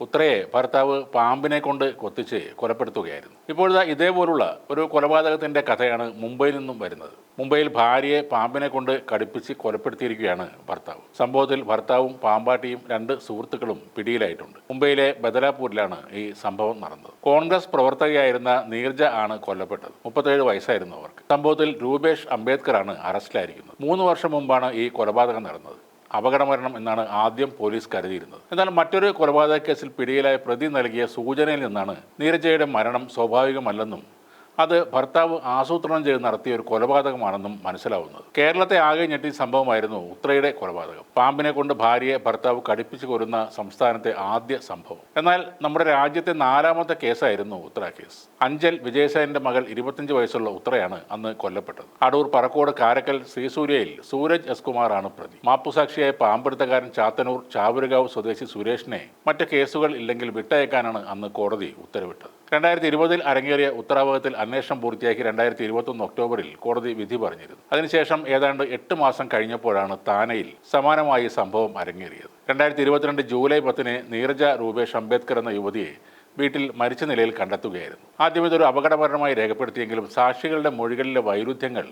ഉത്രയെ ഭർത്താവ് പാമ്പിനെ കൊണ്ട് കൊത്തിച്ച് കൊലപ്പെടുത്തുകയായിരുന്നു. ഇപ്പോഴത്തെ ഇതേപോലുള്ള ഒരു കൊലപാതകത്തിന്റെ കഥയാണ് മുംബൈയിൽ നിന്നും വരുന്നത്. മുംബൈയിൽ ഭാര്യയെ പാമ്പിനെ കൊണ്ട് കടിപ്പിച്ച് കൊലപ്പെടുത്തിയിരിക്കുകയാണ് ഭർത്താവ്. സംഭവത്തിൽ ഭർത്താവും പാമ്പാട്ടിയും 2 സുഹൃത്തുക്കളും പിടിയിലായിട്ടുണ്ട്. മുംബൈയിലെ ബദലാപൂരിലാണ് ഈ സംഭവം നടന്നത്. കോൺഗ്രസ് പ്രവർത്തകയായിരുന്ന നീർജ ആണ് കൊല്ലപ്പെട്ടത്. 37 വയസ്സായിരുന്നു അവർക്ക്. സംഭവത്തിൽ രൂപേഷ് അംബേദ്കറാണ് അറസ്റ്റിലായിരിക്കുന്നത്. 3 വർഷം മുമ്പാണ് ഈ കൊലപാതകം നടന്നത്. അപകടമരണം എന്നാണ് ആദ്യം പോലീസ് കരുതിയിരുന്നത്. എന്നാൽ മറ്റൊരു കൊലപാതക കേസിൽ പിടിയിലായ പ്രതി നൽകിയ സൂചനയിൽ നിന്നാണ് നീരജയുടെ മരണം സ്വാഭാവികമല്ലെന്നും അത് ഭർത്താവ് ആസൂത്രണം ചെയ്ത് നടത്തിയ ഒരു കൊലപാതകമാണെന്നും മനസ്സിലാവുന്നത്. കേരളത്തെ ആകെ ഞെട്ടിയ സംഭവമായിരുന്നു ഉത്രയുടെ കൊലപാതകം. പാമ്പിനെ കൊണ്ട് ഭാര്യയെ ഭർത്താവ് കടിപ്പിച്ചു കൊല്ലുന്ന സംസ്ഥാനത്തെ ആദ്യ സംഭവം. എന്നാൽ നമ്മുടെ രാജ്യത്തെ 4ാമത്തെ കേസായിരുന്നു ഉത്ര കേസ്. അഞ്ചൽ വിജയസേനന്റെ മകൾ 25 വയസ്സുള്ള ഉത്രയാണ് അന്ന് കൊല്ലപ്പെട്ടത്. അടൂർ പറക്കോട് കാരക്കൽ ശ്രീസൂര്യയിൽ സൂരജ് എസ് കുമാറാണ് പ്രതി. മാപ്പുസാക്ഷിയായ പാമ്പെടുത്തക്കാരൻ ചാത്തന്നൂർ ചാവരുകാവ് സ്വദേശി സുരേഷിനെ മറ്റ് കേസുകൾ ഇല്ലെങ്കിൽ വിട്ടയക്കാനാണ് അന്ന് കോടതി ഉത്തരവിട്ടത്. 2020 അരങ്ങേറിയ ഉത്തരവാദത്തിൽ അന്വേഷണം പൂർത്തിയാക്കി 2021 ഒക്ടോബറിൽ കോടതി വിധി പറഞ്ഞിരുന്നു. അതിനുശേഷം ഏതാണ്ട് 8 മാസം കഴിഞ്ഞപ്പോഴാണ് താനയിൽ സമാനമായി സംഭവം അരങ്ങേറിയത്. 2022 ജൂലൈ 10 നീരജ രൂപേഷ് അംബേദ്കർ എന്ന യുവതിയെ വീട്ടിൽ മരിച്ച നിലയിൽ കണ്ടെത്തുകയായിരുന്നു. ആദ്യം ഇതൊരു അപകടമരണമായി രേഖപ്പെടുത്തിയെങ്കിലും സാക്ഷികളുടെ മൊഴികളിലെ വൈരുദ്ധ്യങ്ങൾ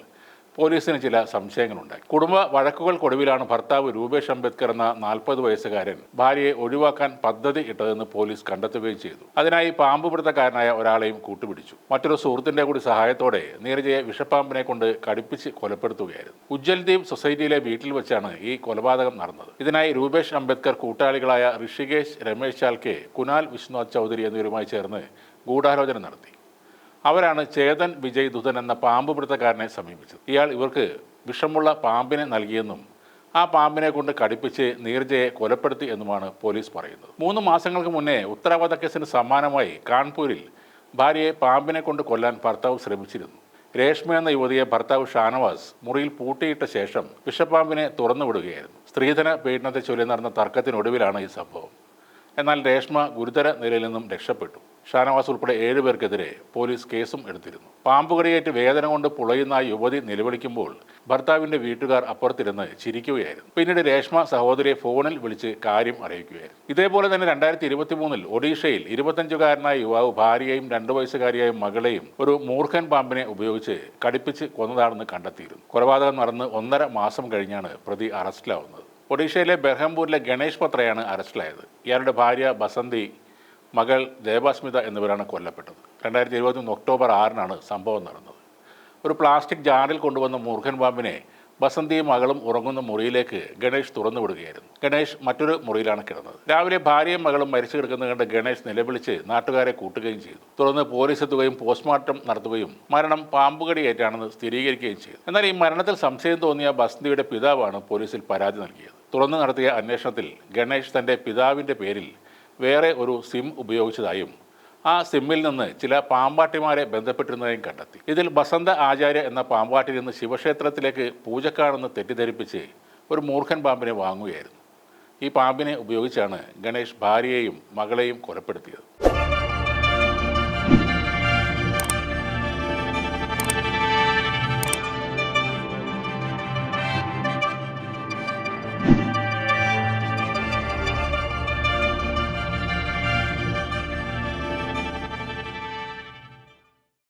പോലീസിന് ചില സംശയങ്ങളുണ്ടായി. കുടുംബ വഴക്കുകൾക്കൊടുവിലാണ് ഭർത്താവ് രൂപേഷ് അംബേദ്കർ എന്ന 40 വയസ്സുകാരൻ ഭാര്യയെ ഒഴിവാക്കാൻ പദ്ധതി ഇട്ടതെന്ന് പോലീസ് കണ്ടെത്തുകയും ചെയ്തു. അതിനായി പാമ്പ് പിടുത്തക്കാരനായ ഒരാളെയും കൂട്ടുപിടിച്ചു. മറ്റൊരു സുഹൃത്തിന്റെ കൂടി സഹായത്തോടെ നീരജയെ വിഷപ്പാമ്പിനെ കൊണ്ട് കടിപ്പിച്ച് കൊലപ്പെടുത്തുകയായിരുന്നു. ഉജ്ജൽദീപ് സൊസൈറ്റിയിലെ വീട്ടിൽ വെച്ചാണ് ഈ കൊലപാതകം നടന്നത്. ഇതിനായി രൂപേഷ് അംബേദ്കർ കൂട്ടാളികളായ ഋഷികേശ്, രമേശ് ചാൽക്കെ, കുനാൽ വിശ്വനാഥ് ചൗധരി എന്നിവരുമായി ചേർന്ന് ഗൂഢാലോചന നടത്തി. അവരാണ് ചേതൻ വിജയ് ദുതൻ എന്ന പാമ്പ് പിടുത്തക്കാരനെ സമീപിച്ചത്. ഇയാൾ ഇവർക്ക് വിഷമുള്ള പാമ്പിനെ നൽകിയെന്നും ആ പാമ്പിനെ കൊണ്ട് കടിപ്പിച്ച് നീർജയെ കൊലപ്പെടുത്തി എന്നുമാണ് പോലീസ് പറയുന്നത്. 3 മാസങ്ങൾക്ക് മുന്നേ ഉത്തരവാദക്കേസിന് സമാനമായി കാൺപൂരിൽ ഭാര്യയെ പാമ്പിനെ കൊണ്ട് കൊല്ലാൻ ഭർത്താവ് ശ്രമിച്ചിരുന്നു. രേഷ്മ എന്ന യുവതിയെ ഭർത്താവ് ഷാനവാസ് മുറിയിൽ പൂട്ടിയിട്ട ശേഷം വിഷപ്പാമ്പിനെ തുറന്നുവിടുകയായിരുന്നു. സ്ത്രീധന പീഡനത്തെ ചൊല്ലി നടന്ന തർക്കത്തിനൊടുവിലാണ് ഈ സംഭവം. എന്നാൽ രേഷ്മ ഗുരുതര നിലയിൽ നിന്നും രക്ഷപ്പെട്ടു. ഷാനവാസ് ഉൾപ്പെടെ 7 പേർക്കെതിരെ പോലീസ് കേസും എടുത്തിരുന്നു. പാമ്പുകടിയേറ്റ് വേദന കൊണ്ട് പുളയുന്ന യുവതി നിലവിളിക്കുമ്പോൾ ഭർത്താവിന്റെ വീട്ടുകാർ അപ്പുറത്തിരുന്ന് ചിരിക്കുകയായിരുന്നു. പിന്നീട് രേഷ്മ സഹോദരിയെ ഫോണിൽ വിളിച്ച് കാര്യം അറിയിക്കുകയായിരുന്നു. ഇതേപോലെ തന്നെ 2023 ഒഡീഷയിൽ 25കാരനായ യുവാവ് ഭാര്യയെയും 2 വയസ്സുകാരിയായ മകളെയും ഒരു മൂർഖൻ പാമ്പിനെ ഉപയോഗിച്ച് കടിപ്പിച്ച് കൊന്നതാണെന്ന് കണ്ടെത്തിയിരുന്നു. കൊലപാതകം നടന്ന് 1.5 മാസം കഴിഞ്ഞാണ് പ്രതി അറസ്റ്റിലാവുന്നത്. ഒഡീഷയിലെ ബെർഹംപൂരിലെ ഗണേഷ് പത്രയാണ് അറസ്റ്റിലായത്. ഇയാളുടെ ഭാര്യ ബസന്തി, മകൾ ദേവാസ്മിത എന്നിവരാണ് കൊല്ലപ്പെട്ടത്. 2021 ഒക്ടോബർ 6 സംഭവം നടന്നത്. ഒരു പ്ലാസ്റ്റിക് ജാറിൽ കൊണ്ടുവന്ന മൂർഖൻ പാമ്പിനെ ബസന്തിയും മകളും ഉറങ്ങുന്ന മുറിയിലേക്ക് ഗണേഷ് തുറന്നു വിടുകയായിരുന്നു. ഗണേഷ് മറ്റൊരു മുറിയിലാണ് കിടന്നത്. രാവിലെ ഭാര്യയും മകളും മരിച്ചു കിടക്കുന്നത് കണ്ട് ഗണേഷ് നിലവിളിച്ച് നാട്ടുകാരെ കൂട്ടുകയും ചെയ്തു. തുടർന്ന് പോലീസ് എത്തുകയും പോസ്റ്റ്മോർട്ടം നടത്തുകയും മരണം പാമ്പുകടിയേറ്റാണെന്ന് സ്ഥിരീകരിക്കുകയും ചെയ്തു. എന്നാൽ ഈ മരണത്തിൽ സംശയം തോന്നിയ ബസന്തിയുടെ പിതാവാണ് പോലീസിൽ പരാതി നൽകിയത്. തുടർന്ന് നടത്തിയ അന്വേഷണത്തിൽ ഗണേഷ് തൻ്റെ പിതാവിൻ്റെ പേരിൽ വേറെ ഒരു സിം ഉപയോഗിച്ചതായും ആ സിമ്മിൽ നിന്ന് ചില പാമ്പാട്ടിമാരെ ബന്ധപ്പെട്ടിരുന്നതായും കണ്ടെത്തി. ഇതിൽ ബസന്ത ആചാര്യ എന്ന പാമ്പാട്ടി നിന്ന് ശിവക്ഷേത്രത്തിലേക്ക് പൂജക്കാണെന്ന് തെറ്റിദ്ധരിപ്പിച്ച് ഒരു മൂർഖൻ പാമ്പിനെ വാങ്ങുകയായിരുന്നു. ഈ പാമ്പിനെ ഉപയോഗിച്ചാണ് ഗണേഷ് ഭാര്യയെയും മകളെയും കൊലപ്പെടുത്തിയത്.